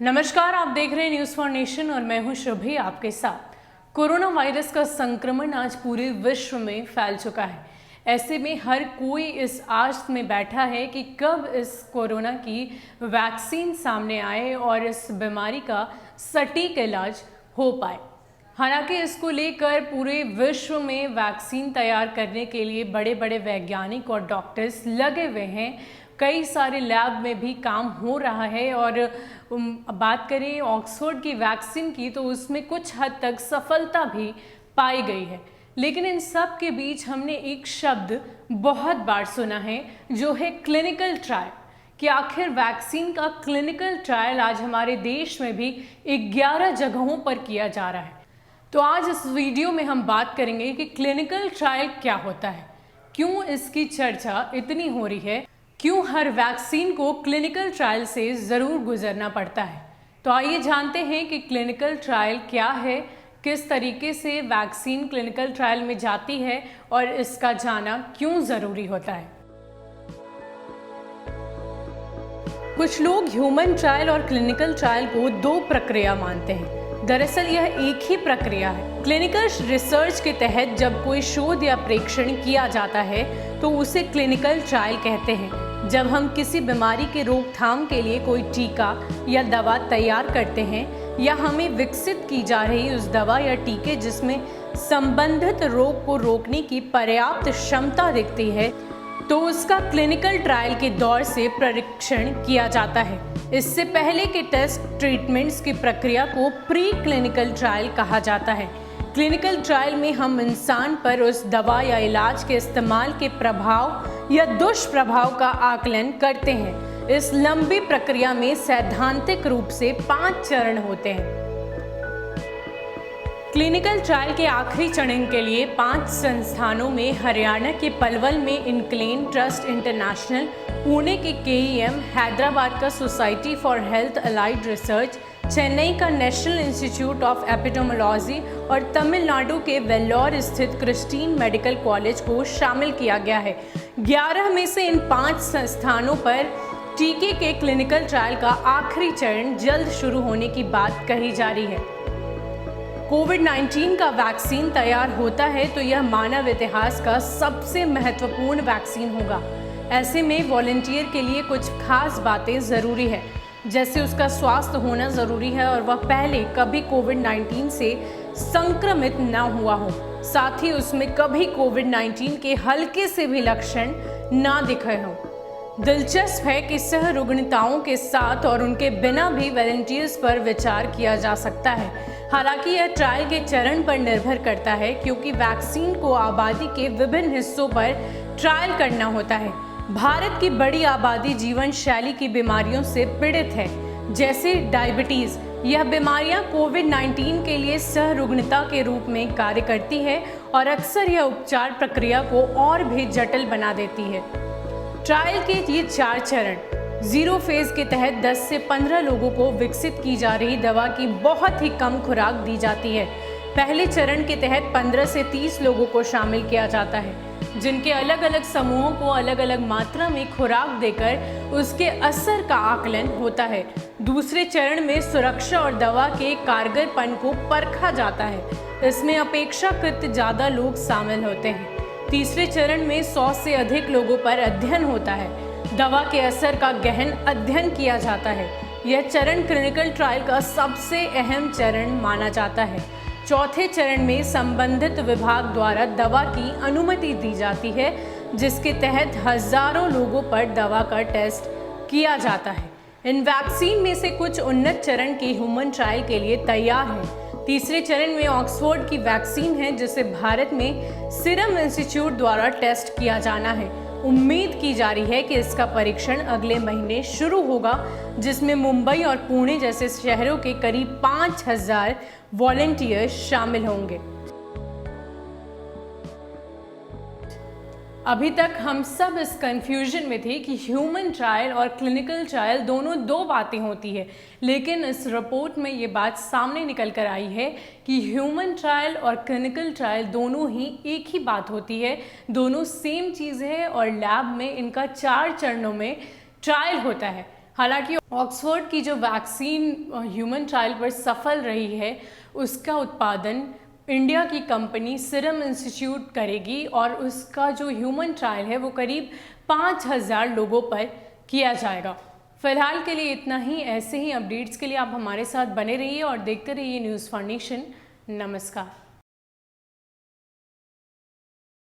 नमस्कार, आप देख रहे हैं न्यूज़ फॉर नेशन और मैं हूं शुभि आपके साथ। कोरोना वायरस का संक्रमण आज पूरे विश्व में फैल चुका है। ऐसे में हर कोई इस आस में बैठा है कि कब इस कोरोना की वैक्सीन सामने आए और इस बीमारी का सटीक इलाज हो पाए। हालांकि इसको लेकर पूरे विश्व में वैक्सीन तैयार करने के लिए बड़े बड़े वैज्ञानिक और डॉक्टर्स लगे हुए हैं। कई सारे लैब में भी काम हो रहा है और बात करें ऑक्सफोर्ड की वैक्सीन की तो उसमें कुछ हद तक सफलता भी पाई गई है। लेकिन इन सब के बीच हमने एक शब्द बहुत बार सुना है जो है क्लिनिकल ट्रायल। कि आखिर वैक्सीन का क्लिनिकल ट्रायल आज हमारे देश में भी 11 जगहों पर किया जा रहा है। तो आज इस वीडियो में हम बात करेंगे कि क्लिनिकल ट्रायल क्या होता है, क्यों इसकी चर्चा इतनी हो रही है, क्यों हर वैक्सीन को क्लिनिकल ट्रायल से ज़रूर गुजरना पड़ता है। तो आइए जानते हैं कि क्लिनिकल ट्रायल क्या है, किस तरीके से वैक्सीन क्लिनिकल ट्रायल में जाती है और इसका जाना क्यों ज़रूरी होता है। कुछ लोग ह्यूमन ट्रायल और क्लिनिकल ट्रायल को दो प्रक्रिया मानते हैं। दरअसल यह एक ही प्रक्रिया है। क्लिनिकल रिसर्च के तहत जब कोई शोध या परीक्षण किया जाता है तो उसे क्लिनिकल ट्रायल कहते हैं। जब हम किसी बीमारी के रोकथाम के लिए कोई टीका या दवा तैयार करते हैं या हमें विकसित की जा रही उस दवा या टीके जिसमें संबंधित रोग को रोकने की पर्याप्त क्षमता दिखती है तो उसका क्लिनिकल ट्रायल के दौर से परीक्षण किया जाता है। इससे पहले के टेस्ट ट्रीटमेंट्स की प्रक्रिया को प्री क्लिनिकल ट्रायल कहा जाता है। क्लिनिकल ट्रायल में हम इंसान पर उस दवा या इलाज के इस्तेमाल के प्रभाव या दुष्प्रभाव का आकलन करते हैं। इस लंबी प्रक्रिया में सैद्धांतिक रूप से 5 चरण होते हैं। क्लिनिकल ट्रायल के आखिरी चरण के लिए 5 संस्थानों में हरियाणा के पलवल में इनक्लेन ट्रस्ट इंटरनेशनल, पुणे के KEM, हैदराबाद का society for health allied research, Chennai का नेशनल इंस्टीट्यूट ऑफ एपिडेमियोलॉजी और तमिलनाडु के वेल्लोर स्थित क्रिस्टीन मेडिकल कॉलेज को शामिल किया गया है। 11 में से इन 5 संस्थानों पर टीके के क्लिनिकल ट्रायल का आखिरी चरण जल्द शुरू होने की बात कही जा रही है। कोविड-19 का वैक्सीन तैयार होता है तो यह मानव इतिहास का सबसे महत्वपूर्ण वैक्सीन होगा। ऐसे में वॉलंटियर के लिए कुछ खास बातें ज़रूरी है, जैसे उसका स्वास्थ्य होना ज़रूरी है और वह पहले कभी कोविड-19 से संक्रमित न हुआ हो। साथ ही उसमें कभी कोविड-19 के हल्के से भी लक्षण ना दिखे हों। दिलचस्प है कि सह रुग्णताओं के साथ और उनके बिना भी वॉलंटियर्स पर विचार किया जा सकता है। हालांकि यह ट्रायल के चरण पर निर्भर करता है क्योंकि वैक्सीन को आबादी के विभिन्न हिस्सों पर ट्रायल करना होता है। भारत की बड़ी आबादी जीवन शैली की बीमारियों से पीड़ित है, जैसे डायबिटीज़। यह बीमारियां कोविड-19 के लिए सह रुग्णता के रूप में कार्य करती है और अक्सर यह उपचार प्रक्रिया को और भी जटिल बना देती है। ट्रायल के ये 4 चरण। 0 फेज के तहत 10 से 15 लोगों को विकसित की जा रही दवा की बहुत ही कम खुराक दी जाती है। पहले चरण के तहत 15 से 30 लोगों को शामिल किया जाता है, जिनके अलग अलग समूहों को अलग अलग मात्रा में खुराक देकर उसके असर का आकलन होता है। दूसरे चरण में सुरक्षा और दवा के कारगरपन को परखा जाता है। इसमें अपेक्षाकृत ज़्यादा लोग शामिल होते हैं। तीसरे चरण में 100 से अधिक लोगों पर अध्ययन होता है। दवा के असर का गहन अध्ययन किया जाता है। यह चरण क्लिनिकल ट्रायल का सबसे अहम चरण माना जाता है। चौथे चरण में संबंधित विभाग द्वारा दवा की अनुमति दी जाती है, जिसके तहत हजारों लोगों पर दवा का टेस्ट किया जाता है। इन वैक्सीन में से कुछ उन्नत चरण के ह्यूमन ट्रायल के लिए तैयार हैं। तीसरे चरण में ऑक्सफोर्ड की वैक्सीन है, जिसे भारत में सीरम इंस्टीट्यूट द्वारा टेस्ट किया जाना है। उम्मीद की जा रही है कि इसका परीक्षण अगले महीने शुरू होगा, जिसमें मुंबई और पुणे जैसे शहरों के करीब 5000 वॉलंटियर्स शामिल होंगे। अभी तक हम सब इस कंफ्यूजन में थे कि ह्यूमन ट्रायल और क्लिनिकल ट्रायल दोनों दो बातें होती है, लेकिन इस रिपोर्ट में ये बात सामने निकल कर आई है कि ह्यूमन ट्रायल और क्लिनिकल ट्रायल दोनों ही एक ही बात होती है, दोनों सेम चीज़ है और लैब में इनका 4 चरणों में ट्रायल होता है। हालांकि ऑक्सफोर्ड की जो वैक्सीन ह्यूमन ट्रायल पर सफल रही है, उसका उत्पादन इंडिया की कंपनी सीरम इंस्टीट्यूट करेगी और उसका जो ह्यूमन ट्रायल है वो करीब 5000 लोगों पर किया जाएगा। फिलहाल के लिए इतना ही। ऐसे ही अपडेट्स के लिए आप हमारे साथ बने रहिए और देखते रहिए न्यूज़ फॉर नेशन। नमस्कार।